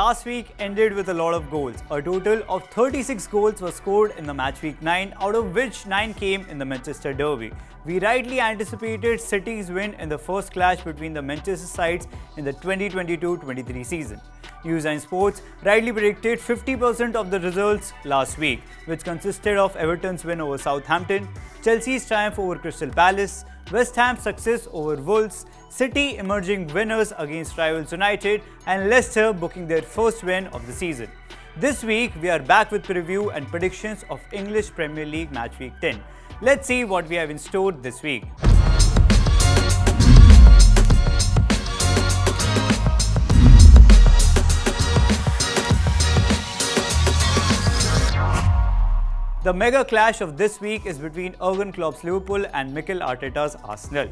last week ended with a lot of goals. A total of 36 goals were scored in the match week 9, out of which 9 came in the Manchester derby. We rightly anticipated City's win in the first clash between the Manchester sides in the 2022-23 season. Newsline Sports rightly predicted 50% of the results last week, which consisted of Everton's win over Southampton, Chelsea's triumph over Crystal Palace, West Ham's success over Wolves, City emerging winners against rivals United, and Leicester booking their first win of the season. This week, we are back with preview and predictions of English Premier League Match Week 10. Let's see what we have in store this week. The mega clash of this week is between Jurgen Klopp's Liverpool and Mikel Arteta's Arsenal.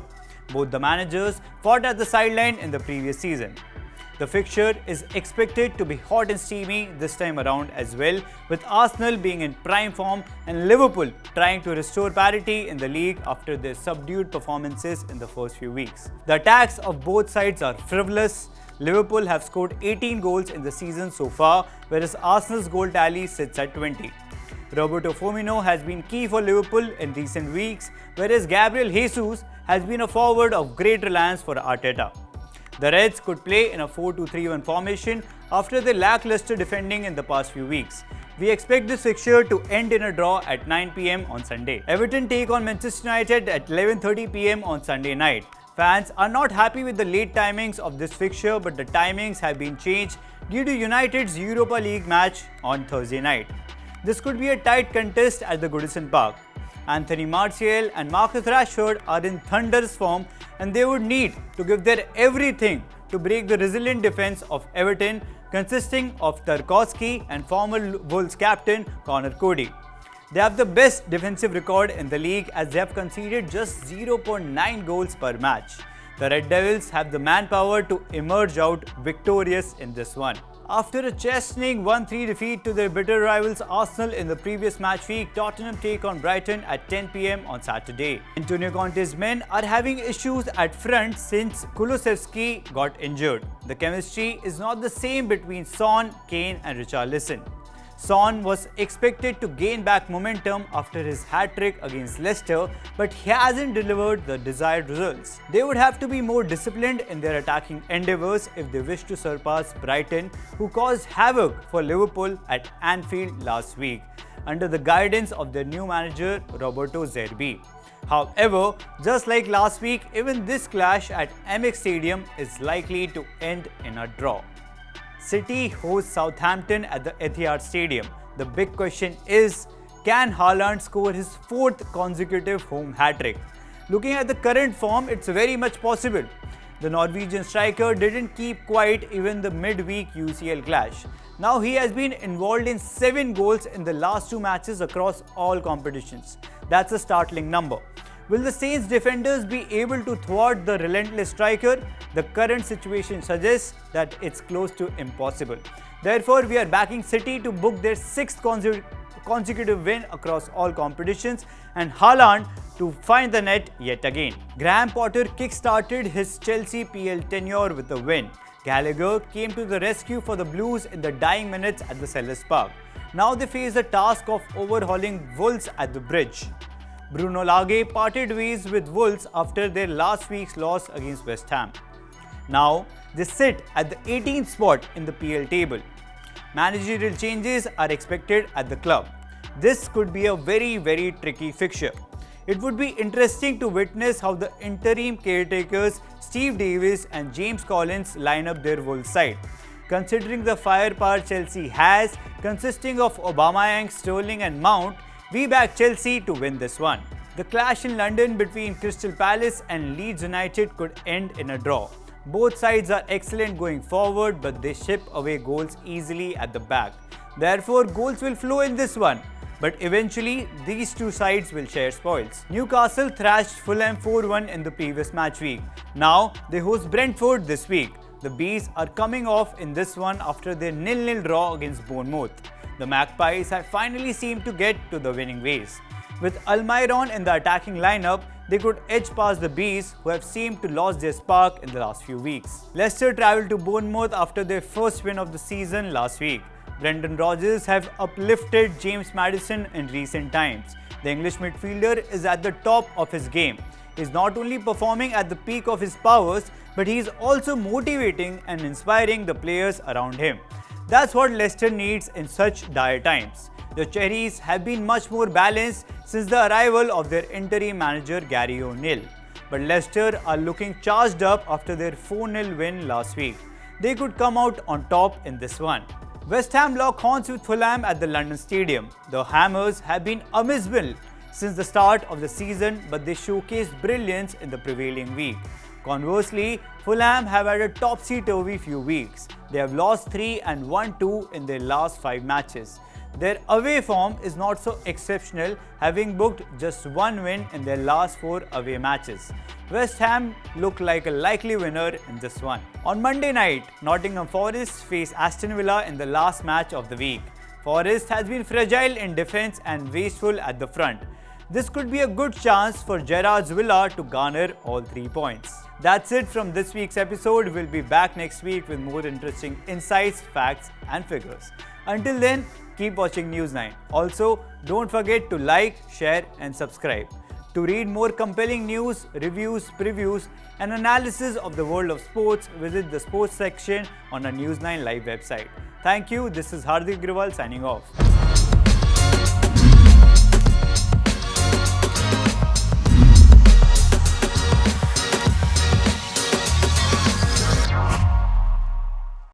Both the managers fought at the sideline in the previous season. The fixture is expected to be hot and steamy this time around as well, with Arsenal being in prime form and Liverpool trying to restore parity in the league after their subdued performances in the first few weeks. The attacks of both sides are frivolous. Liverpool have scored 18 goals in the season so far, whereas Arsenal's goal tally sits at 20. Roberto Firmino has been key for Liverpool in recent weeks, whereas Gabriel Jesus has been a forward of great reliance for Arteta. The Reds could play in a 4-2-3-1 formation after their lackluster defending in the past few weeks. We expect this fixture to end in a draw at 9 p.m. on Sunday. Everton take on Manchester United at 11:30 p.m. on Sunday night. Fans are not happy with the late timings of this fixture, but the timings have been changed due to United's Europa League match on Thursday night. This could be a tight contest at the Goodison Park. Anthony Martial and Marcus Rashford are in thunderous form, and they would need to give their everything to break the resilient defense of Everton, consisting of Tarkowski and former Wolves captain Connor Cody. They have the best defensive record in the league as they have conceded just 0.9 goals per match. The Red Devils have the manpower to emerge out victorious in this one. After a chastening 1-3 defeat to their bitter rivals Arsenal in the previous match week, Tottenham take on Brighton at 10 p.m. on Saturday. Antonio Conte's men are having issues at front since Kulusevski got injured. The chemistry is not the same between Son, Kane and Richarlison. Son was expected to gain back momentum after his hat-trick against Leicester, but he hasn't delivered the desired results. They would have to be more disciplined in their attacking endeavours if they wish to surpass Brighton, who caused havoc for Liverpool at Anfield last week, under the guidance of their new manager Roberto Zerbi. However, just like last week, even this clash at Emirates Stadium is likely to end in a draw. City hosts Southampton at the Etihad Stadium. The big question is, can Haaland score his 4th consecutive home hat-trick? Looking at the current form, it's very much possible. The Norwegian striker didn't keep quiet even the midweek UCL clash. Now he has been involved in 7 goals in the last 2 matches across all competitions. That's a startling number. Will the Saints defenders be able to thwart the relentless striker? The current situation suggests that it's close to impossible. Therefore, we are backing City to book their 6th consecutive win across all competitions and Haaland to find the net yet again. Graham Potter kick-started his Chelsea PL tenure with a win. Gallagher came to the rescue for the Blues in the dying minutes at the Selhurst Park. Now they face the task of overhauling Wolves at the Bridge. Bruno Lage parted ways with Wolves after their last week's loss against West Ham. Now, they sit at the 18th spot in the PL table. Managerial changes are expected at the club. This could be a very tricky fixture. It would be interesting to witness how the interim caretakers Steve Davis and James Collins line up their Wolves side. Considering the firepower Chelsea has, consisting of Aubameyang, Sterling and Mount, we back Chelsea to win this one. The clash in London between Crystal Palace and Leeds United could end in a draw. Both sides are excellent going forward, but they ship away goals easily at the back. Therefore, goals will flow in this one. But eventually, these two sides will share spoils. Newcastle thrashed Fulham 4-1 in the previous match week. Now, they host Brentford this week. The Bees are coming off in this one after their 0-0 draw against Bournemouth. The Magpies have finally seemed to get to the winning ways. With Almiron in the attacking lineup, they could edge past the Bees, who have seemed to lose their spark in the last few weeks. Leicester travelled to Bournemouth after their first win of the season last week. Brendan Rodgers have uplifted James Maddison in recent times. The English midfielder is at the top of his game. He is not only performing at the peak of his powers, but he is also motivating and inspiring the players around him. That's what Leicester needs in such dire times. The Cherries have been much more balanced since the arrival of their interim manager Gary O'Neill. But Leicester are looking charged up after their 4-0 win last week. They could come out on top in this one. West Ham lock horns with Fulham at the London Stadium. The Hammers have been abysmal since the start of the season, but they showcased brilliance in the prevailing week. Conversely, Fulham have had a topsy-turvy few weeks. They have lost 3 and won 2 in their last 5 matches. Their away form is not so exceptional, having booked just 1 win in their last 4 away matches. West Ham look like a likely winner in this one. On Monday night, Nottingham Forest face Aston Villa in the last match of the week. Forest has been fragile in defence and wasteful at the front. This could be a good chance for Gerrard's Villa to garner all 3 points. That's it from this week's episode. We'll be back next week with more interesting insights, facts and figures. Until then, keep watching News9. Also, don't forget to like, share and subscribe. To read more compelling news, reviews, previews and analysis of the world of sports, visit the sports section on our News9 live website. Thank you. This is Hardik Agrawal signing off.